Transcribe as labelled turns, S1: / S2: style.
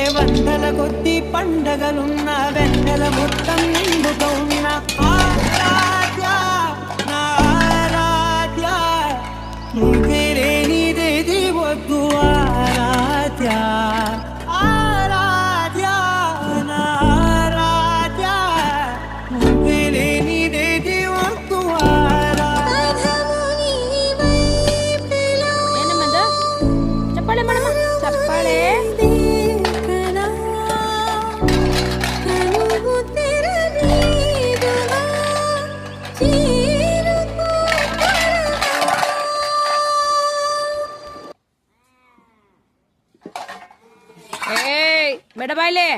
S1: వందల కొద్ది పండగలున్న వెన్నెల మొత్తం నిండుగా ఉన్న ఆరాధ్య నా ఆరాధ్య నువ్వే లేనిదేది వద్దు ఆరాధ్య ఆరాధ్య నా ఆరాధ్య నువ్వే లేనిదేది వద్దు ఆరాధ్య.
S2: చెప్పాలి మేడమ్ చెప్పాలి. మెడబాయిలే